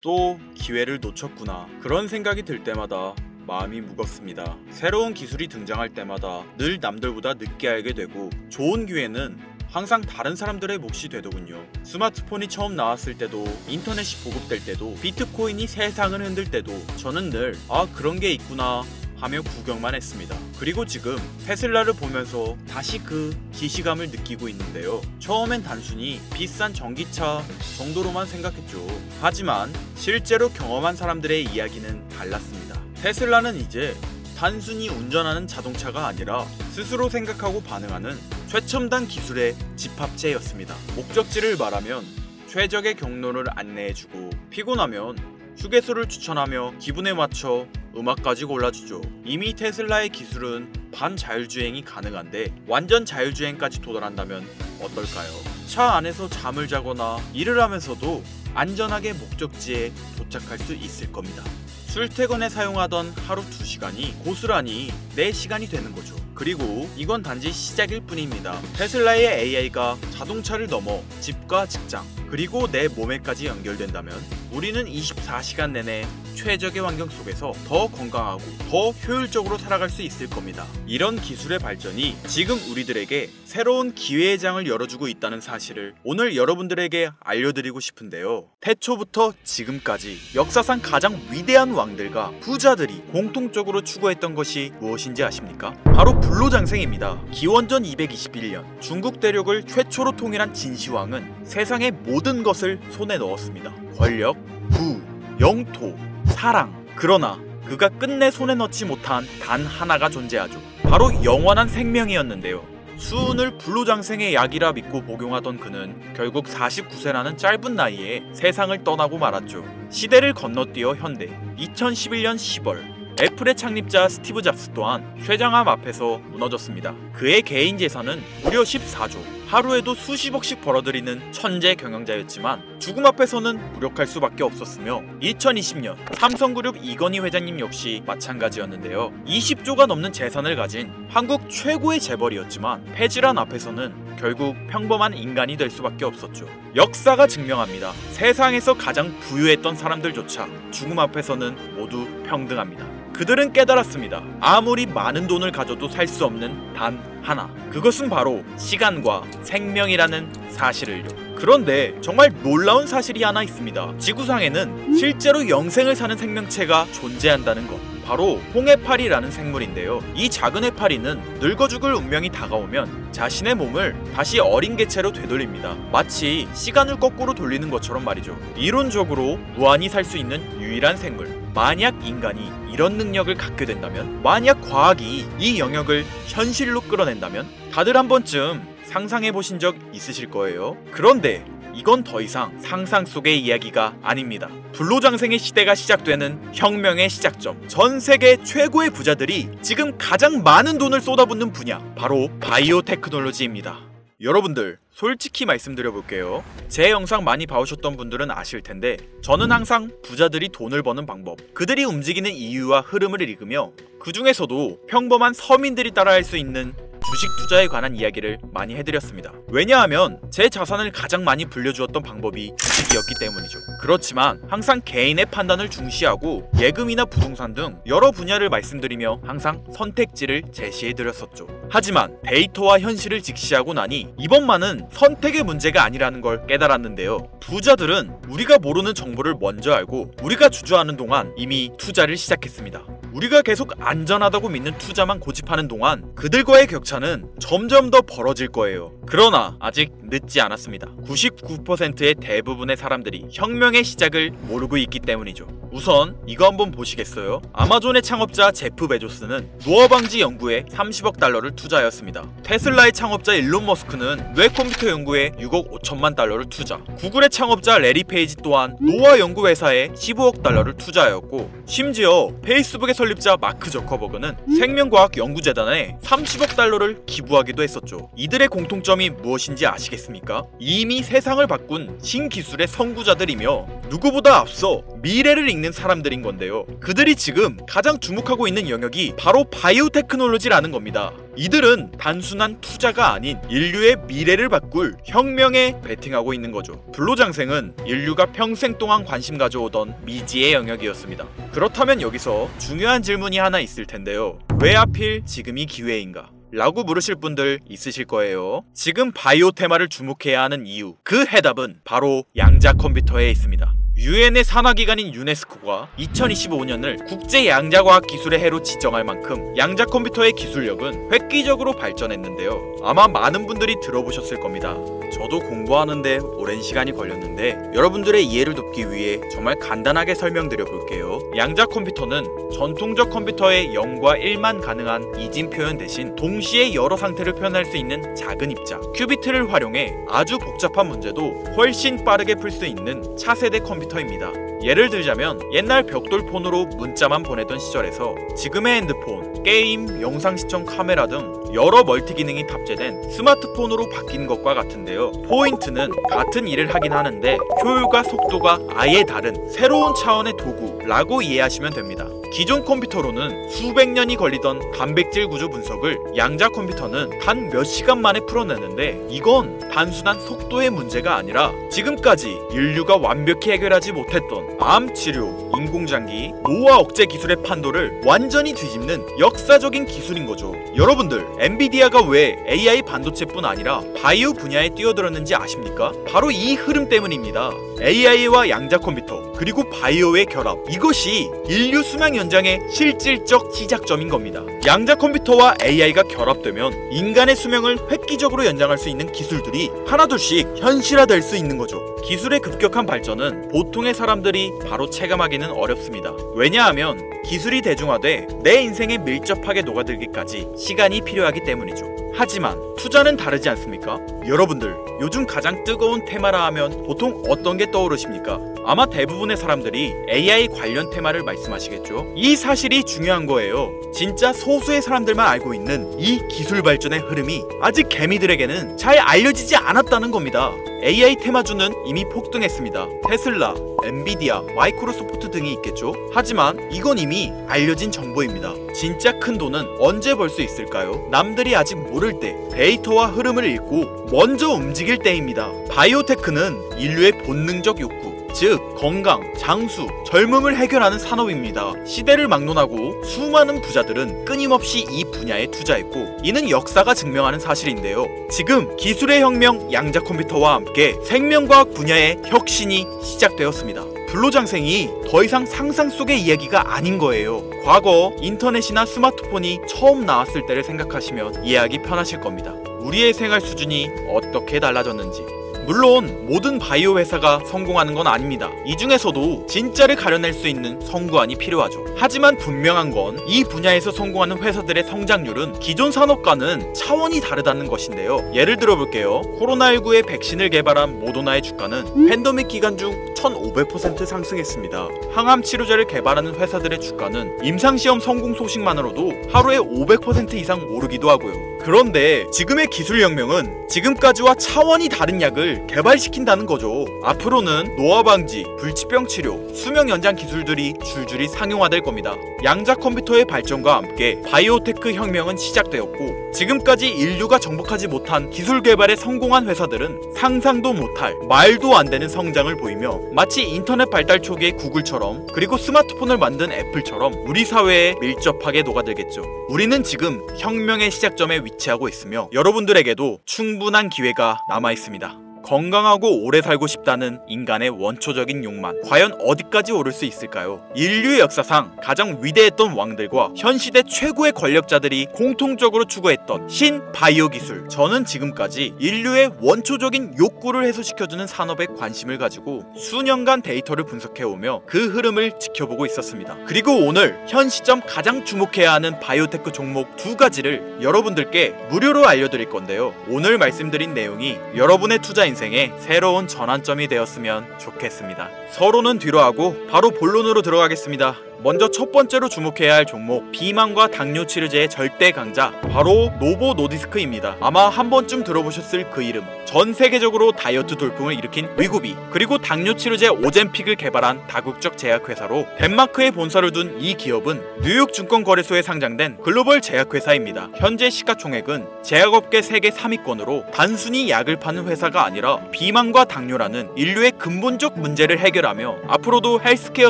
또 기회를 놓쳤구나. 그런 생각이 들 때마다 마음이 무겁습니다. 새로운 기술이 등장할 때마다 늘 남들보다 늦게 알게 되고 좋은 기회는 항상 다른 사람들의 몫이 되더군요. 스마트폰이 처음 나왔을 때도 인터넷이 보급될 때도 비트코인이 세상을 흔들 때도 저는 늘 그런 게 있구나 하며 구경만 했습니다. 그리고 지금 테슬라를 보면서 다시 그 기시감을 느끼고 있는데요. 처음엔 단순히 비싼 전기차 정도로만 생각했죠. 하지만 실제로 경험한 사람들의 이야기는 달랐습니다. 테슬라는 이제 단순히 운전하는 자동차가 아니라 스스로 생각하고 반응하는 최첨단 기술의 집합체였습니다. 목적지를 말하면 최적의 경로를 안내해주고 피곤하면 휴게소를 추천하며 기분에 맞춰 음악까지 골라주죠. 이미 테슬라의 기술은 반자율주행이 가능한데 완전 자율주행까지 도달한다면 어떨까요? 차 안에서 잠을 자거나 일을 하면서도 안전하게 목적지에 도착할 수 있을 겁니다. 출퇴근에 사용하던 하루 2시간이 고스란히 4시간이 되는 거죠. 그리고 이건 단지 시작일 뿐입니다. 테슬라의 AI가 자동차를 넘어 집과 직장 그리고 내 몸에까지 연결된다면 우리는 24시간 내내 최적의 환경 속에서 더 건강하고 더 효율적으로 살아갈 수 있을 겁니다. 이런 기술의 발전이 지금 우리들에게 새로운 기회의 장을 열어주고 있다는 사실을 오늘 여러분들에게 알려드리고 싶은데요. 태초부터 지금까지 역사상 가장 위대한 왕들과 부자들이 공통적으로 추구했던 것이 무엇인지 아십니까? 바로 불로장생입니다. 기원전 221년 중국 대륙을 최초로 통일한 진시황은 세상의 모든 것을 손에 넣었습니다. 권력, 부, 영토, 사랑. 그러나 그가 끝내 손에 넣지 못한 단 하나가 존재하죠. 바로 영원한 생명이었는데요. 수은을 불로장생의 약이라 믿고 복용하던 그는 결국 49세라는 짧은 나이에 세상을 떠나고 말았죠. 시대를 건너뛰어 현대 2011년 10월 애플의 창립자 스티브 잡스 또한 쇠장암 앞에서 무너졌습니다. 그의 개인 재산은 무려 14조, 하루에도 수십억씩 벌어들이는 천재 경영자였지만 죽음 앞에서는 무력할 수밖에 없었으며 2020년 삼성그룹 이건희 회장님 역시 마찬가지였는데요. 20조가 넘는 재산을 가진 한국 최고의 재벌이었지만 폐질환 앞에서는 결국 평범한 인간이 될 수밖에 없었죠. 역사가 증명합니다. 세상에서 가장 부유했던 사람들조차 죽음 앞에서는 모두 평등합니다. 그들은 깨달았습니다. 아무리 많은 돈을 가져도 살 수 없는 단 하나. 그것은 바로 시간과 생명이라는 사실을요. 그런데 정말 놀라운 사실이 하나 있습니다. 지구상에는 실제로 영생을 사는 생명체가 존재한다는 것. 바로 홍해파리라는 생물인데요. 이 작은 해파리는 늙어 죽을 운명이 다가오면 자신의 몸을 다시 어린 개체로 되돌립니다. 마치 시간을 거꾸로 돌리는 것처럼 말이죠. 이론적으로 무한히 살 수 있는 유일한 생물. 만약 인간이 이런 능력을 갖게 된다면, 만약 과학이 이 영역을 현실로 끌어낸다면 다들 한 번쯤 상상해 보신 적 있으실 거예요. 그런데 이건 더 이상 상상 속의 이야기가 아닙니다. 불로장생의 시대가 시작되는 혁명의 시작점. 전 세계 최고의 부자들이 지금 가장 많은 돈을 쏟아붓는 분야, 바로 바이오 테크놀로지입니다. 여러분들 솔직히 말씀드려볼게요. 제 영상 많이 봐오셨던 분들은 아실 텐데 저는 항상 부자들이 돈을 버는 방법, 그들이 움직이는 이유와 흐름을 읽으며 그 중에서도 평범한 서민들이 따라할 수 있는 주식 투자에 관한 이야기를 많이 해드렸습니다. 왜냐하면 제 자산을 가장 많이 불려주었던 방법이 주식이었기 때문이죠. 그렇지만 항상 개인의 판단을 중시하고 예금이나 부동산 등 여러 분야를 말씀드리며 항상 선택지를 제시해드렸었죠. 하지만 데이터와 현실을 직시하고 나니 이번만은 선택의 문제가 아니라는 걸 깨달았는데요. 부자들은 우리가 모르는 정보를 먼저 알고 우리가 주저하는 동안 이미 투자를 시작했습니다. 우리가 계속 안전하다고 믿는 투자만 고집하는 동안 그들과의 격차는 점점 더 벌어질 거예요. 그러나 아직 늦지 않았습니다. 99%의 대부분의 사람들이 혁명의 시작을 모르고 있기 때문이죠. 우선 이거 한번 보시겠어요? 아마존의 창업자 제프 베조스는 노화 방지 연구에 30억 달러를 투자하였습니다. 테슬라의 창업자 일론 머스크는 뇌 컴퓨터 연구에 6억 5천만 달러를 투자. 구글의 창업자 레리 페이지 또한 노화 연구 회사에 15억 달러를 투자하였고, 심지어 페이스북의 설립자 마크 저커버그는 생명과학 연구재단에 30억 달러를 기부하기도 했었죠. 이들의 공통점이 무엇인지 아시겠습니까? 이미 세상을 바꾼 신기술의 선구자들이며 누구보다 앞서 미래를 읽는 있는 사람들인 건데요. 그들이 지금 가장 주목하고 있는 영역이 바로 바이오테크놀로지라는 겁니다. 이들은 단순한 투자가 아닌 인류의 미래를 바꿀 혁명에 베팅하고 있는 거죠. 불로장생은 인류가 평생 동안 관심 가져오던 미지의 영역이었습니다. 그렇다면 여기서 중요한 질문이 하나 있을 텐데요. 왜 하필 지금이 기회인가? 라고 물으실 분들 있으실 거예요. 지금 바이오 테마를 주목해야 하는 이유, 그 해답은 바로 양자 컴퓨터에 있습니다. 유엔의 산하기관인 유네스코가 2025년을 국제 양자과학 기술의 해로 지정할 만큼 양자 컴퓨터의 기술력은 획기적으로 발전했는데요. 아마 많은 분들이 들어보셨을 겁니다. 저도 공부하는데 오랜 시간이 걸렸는데 여러분들의 이해를 돕기 위해 정말 간단하게 설명드려 볼게요. 양자 컴퓨터는 전통적 컴퓨터의 0과 1만 가능한 이진 표현 대신 동시에 여러 상태를 표현할 수 있는 작은 입자 큐비트를 활용해 아주 복잡한 문제도 훨씬 빠르게 풀 수 있는 차세대 컴퓨터입니다. 예를 들자면 옛날 벽돌폰으로 문자만 보내던 시절에서 지금의 핸드폰, 게임, 영상 시청 카메라 등 여러 멀티 기능이 탑재된 스마트폰으로 바뀐 것과 같은데요. 포인트는 같은 일을 하긴 하는데 효율과 속도가 아예 다른 새로운 차원의 도구라고 이해하시면 됩니다. 기존 컴퓨터로는 수백 년이 걸리던 단백질 구조 분석을 양자 컴퓨터는 단 몇 시간 만에 풀어내는데 이건 단순한 속도의 문제가 아니라 지금까지 인류가 완벽히 해결하지 못했던 암 치료, 인공장기, 노화 억제 기술의 판도를 완전히 뒤집는 역사적인 기술인 거죠. 여러분들, 엔비디아가 왜 AI 반도체뿐 아니라 바이오 분야에 뛰어들었는지 아십니까? 바로 이 흐름 때문입니다. AI와 양자 컴퓨터 그리고 바이오의 결합, 이것이 인류 수명 연장의 실질적 시작점인 겁니다. 양자 컴퓨터와 AI가 결합되면 인간의 수명을 획기적으로 연장할 수 있는 기술들이 하나둘씩 현실화될 수 있는 거죠. 기술의 급격한 발전은 보통의 사람들이 바로 체감하기는 어렵습니다. 왜냐하면 기술이 대중화돼 내 인생에 밀접하게 녹아들기까지 시간이 필요하기 때문이죠. 하지만 투자는 다르지 않습니까? 여러분들, 요즘 가장 뜨거운 테마라 하면 보통 어떤 게 떠오르십니까? 아마 대부분의 사람들이 AI 관련 테마를 말씀하시겠죠? 이 사실이 중요한 거예요. 진짜 소수의 사람들만 알고 있는 이 기술 발전의 흐름이 아직 개미들에게는 잘 알려지지 않았다는 겁니다. AI 테마주는 이미 폭등했습니다. 테슬라, 엔비디아, 마이크로소프트 등이 있겠죠? 하지만 이건 이미 알려진 정보입니다. 진짜 큰 돈은 언제 벌 수 있을까요? 남들이 아직 모를 때 데이터와 흐름을 읽고 먼저 움직일 때입니다. 바이오테크는 인류의 본능적 욕구, 즉 건강, 장수, 젊음을 해결하는 산업입니다. 시대를 막론하고 수많은 부자들은 끊임없이 이 분야에 투자했고 이는 역사가 증명하는 사실인데요. 지금 기술의 혁명 양자 컴퓨터와 함께 생명과학 분야의 혁신이 시작되었습니다. 불로장생이 더 이상 상상 속의 이야기가 아닌 거예요. 과거 인터넷이나 스마트폰이 처음 나왔을 때를 생각하시면 이해하기 편하실 겁니다. 우리의 생활 수준이 어떻게 달라졌는지. 물론 모든 바이오 회사가 성공하는 건 아닙니다. 이 중에서도 진짜를 가려낼 수 있는 성구안이 필요하죠. 하지만 분명한 건 이 분야에서 성공하는 회사들의 성장률은 기존 산업과는 차원이 다르다는 것인데요. 예를 들어 볼게요. 코로나19의 백신을 개발한 모더나의 주가는 팬데믹 기간 중 1500% 상승했습니다. 항암 치료제를 개발하는 회사들의 주가는 임상시험 성공 소식만으로도 하루에 500% 이상 오르기도 하고요. 그런데 지금의 기술혁명은 지금까지와 차원이 다른 약을 개발시킨다는 거죠. 앞으로는 노화 방지, 불치병 치료, 수명 연장 기술들이 줄줄이 상용화될 겁니다. 양자 컴퓨터의 발전과 함께 바이오테크 혁명은 시작되었고 지금까지 인류가 정복하지 못한 기술 개발에 성공한 회사들은 상상도 못할 말도 안 되는 성장을 보이며 마치 인터넷 발달 초기의 구글처럼 그리고 스마트폰을 만든 애플처럼 우리 사회에 밀접하게 녹아들겠죠. 우리는 지금 혁명의 시작점에 위치하고 있으며 여러분들에게도 충분한 기회가 남아 있습니다. 건강하고 오래 살고 싶다는 인간의 원초적인 욕망, 과연 어디까지 오를 수 있을까요? 인류의 역사상 가장 위대했던 왕들과 현 시대 최고의 권력자들이 공통적으로 추구했던 신바이오 기술. 저는 지금까지 인류의 원초적인 욕구를 해소시켜주는 산업에 관심을 가지고 수년간 데이터를 분석해오며 그 흐름을 지켜보고 있었습니다. 그리고 오늘 현 시점 가장 주목해야 하는 바이오테크 종목 두 가지를 여러분들께 무료로 알려드릴 건데요. 오늘 말씀드린 내용이 여러분의 투자 인생의 새로운 전환점이 되었으면 좋겠습니다. 서로는 뒤로 하고 바로 본론으로 들어가겠습니다. 먼저 첫 번째로 주목해야 할 종목, 비만과 당뇨 치료제의 절대 강자, 바로 노보 노디스크입니다. 아마 한 번쯤 들어보셨을 그 이름. 전 세계적으로 다이어트 돌풍을 일으킨 위고비, 그리고 당뇨 치료제 오젬픽을 개발한 다국적 제약회사로 덴마크에 본사를 둔 이 기업은 뉴욕 증권거래소에 상장된 글로벌 제약회사입니다. 현재 시가총액은 제약업계 세계 3위권으로 단순히 약을 파는 회사가 아니라 비만과 당뇨라는 인류의 근본적 문제를 해결하며 앞으로도 헬스케어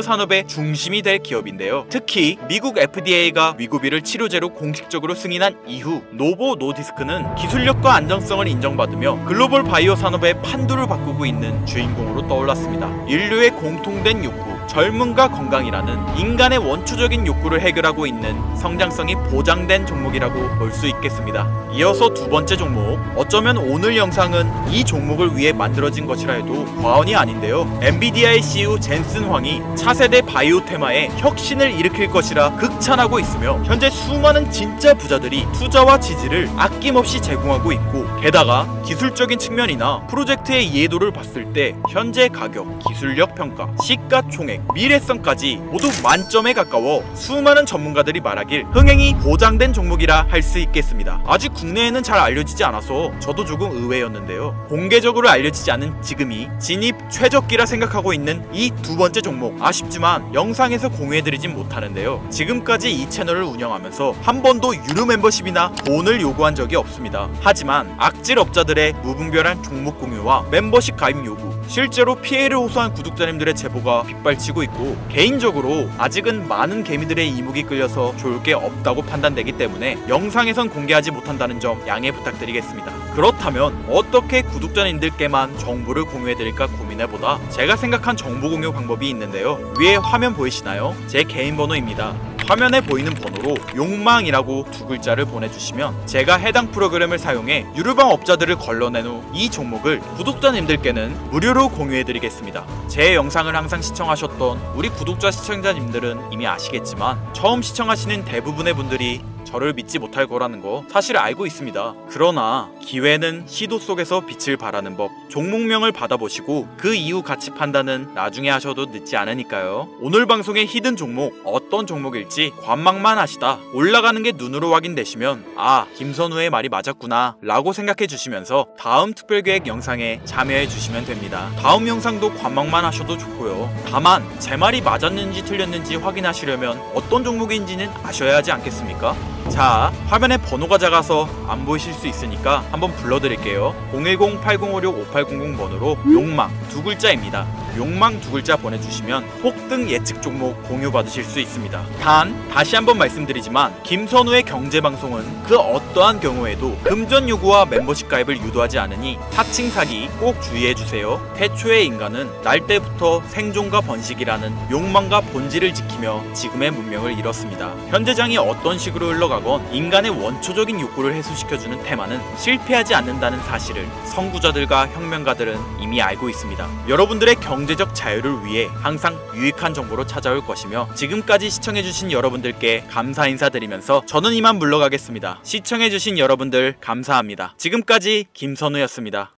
산업의 중심이 될 기업인데요. 특히 미국 FDA가 위고비를 치료제로 공식적으로 승인한 이후 노보 노디스크는 기술력과 안정성을 인정받으며 글로벌 바이오 산업의 판도를 바꾸고 있는 주인공으로 떠올랐습니다. 인류의 공통된 욕구, 젊음과 건강이라는 인간의 원초적인 욕구를 해결하고 있는 성장성이 보장된 종목이라고 볼 수 있겠습니다. 이어서 두 번째 종목, 어쩌면 오늘 영상은 이 종목을 위해 만들어진 것이라 해도 과언이 아닌데요. 엔비디아의 CEO 젠슨 황이 차세대 바이오 테마에 혁신을 일으킬 것이라 극찬하고 있으며 현재 수많은 진짜 부자들이 투자와 지지를 아낌없이 제공하고 있고, 게다가 기술적인 측면이나 프로젝트의 이해도를 봤을 때 현재 가격, 기술력 평가, 시가총액, 미래성까지 모두 만점에 가까워 수많은 전문가들이 말하길 흥행이 보장된 종목이라 할 수 있겠습니다. 아직 국내에는 잘 알려지지 않아서 저도 조금 의외였는데요. 공개적으로 알려지지 않은 지금이 진입 최적기라 생각하고 있는 이 두 번째 종목, 아쉽지만 영상에서 공유해드리진 못하는데요. 지금까지 이 채널을 운영하면서 한 번도 유료 멤버십이나 돈을 요구한 적이 없습니다. 하지만 악질 업자들의 무분별한 종목 공유와 멤버십 가입 요구, 실제로 피해를 호소한 구독자님들의 제보가 빗발치고 있고, 개인적으로 아직은 많은 개미들의 이목이 끌려서 좋을 게 없다고 판단되기 때문에 영상에선 공개하지 못한다는 점 양해 부탁드리겠습니다. 그렇다면 어떻게 구독자님들께만 정보를 공유해드릴까 고민해보다 제가 생각한 정보 공유 방법이 있는데요. 위에 화면 보이시나요? 제 개인 번호입니다. 화면에 보이는 번호로 욕망이라고 두 글자를 보내주시면 제가 해당 프로그램을 사용해 유료방 업자들을 걸러낸 후 이 종목을 구독자님들께는 무료로 공유해드리겠습니다. 제 영상을 항상 시청하셨던 우리 구독자 시청자님들은 이미 아시겠지만 처음 시청하시는 대부분의 분들이 저를 믿지 못할 거라는 거 사실 알고 있습니다. 그러나 기회는 시도 속에서 빛을 발하는 법, 종목명을 받아보시고 그 이후 가치 판단은 나중에 하셔도 늦지 않으니까요. 오늘 방송의 히든 종목, 어떤 종목일지 관망만 하시다 올라가는 게 눈으로 확인되시면 아, 김선우의 말이 맞았구나 라고 생각해 주시면서 다음 특별계획 영상에 참여해 주시면 됩니다. 다음 영상도 관망만 하셔도 좋고요. 다만 제 말이 맞았는지 틀렸는지 확인하시려면 어떤 종목인지는 아셔야 하지 않겠습니까? 자, 화면에 번호가 작아서 안 보이실 수 있으니까 한번 불러드릴게요. 010-8056-5800 번호로 욕망 두 글자입니다. 욕망 두 글자 보내주시면 폭등 예측 종목 공유 받으실 수 있습니다. 단 다시 한번 말씀드리지만 김선우의 경제방송은 그 어떠한 경우에도 금전 요구와 멤버십 가입을 유도하지 않으니 사칭 사기 꼭 주의해주세요. 태초의 인간은 날 때부터 생존과 번식이라는 욕망과 본질을 지키며 지금의 문명을 이뤘습니다. 현재장이 어떤 식으로 흘러가건 인간의 원초적인 욕구를 해소시켜주는 테마는 실패하지 않는다는 사실을 선구자들과 혁명가들은 이미 알고 있습니다. 여러분들의 경제적 자유를 위해 항상 유익한 정보로 찾아올 것이며, 지금까지 시청해주신 여러분들께 감사 인사드리면서 저는 이만 물러가겠습니다. 시청해주신 여러분들 감사합니다. 지금까지 김선우였습니다.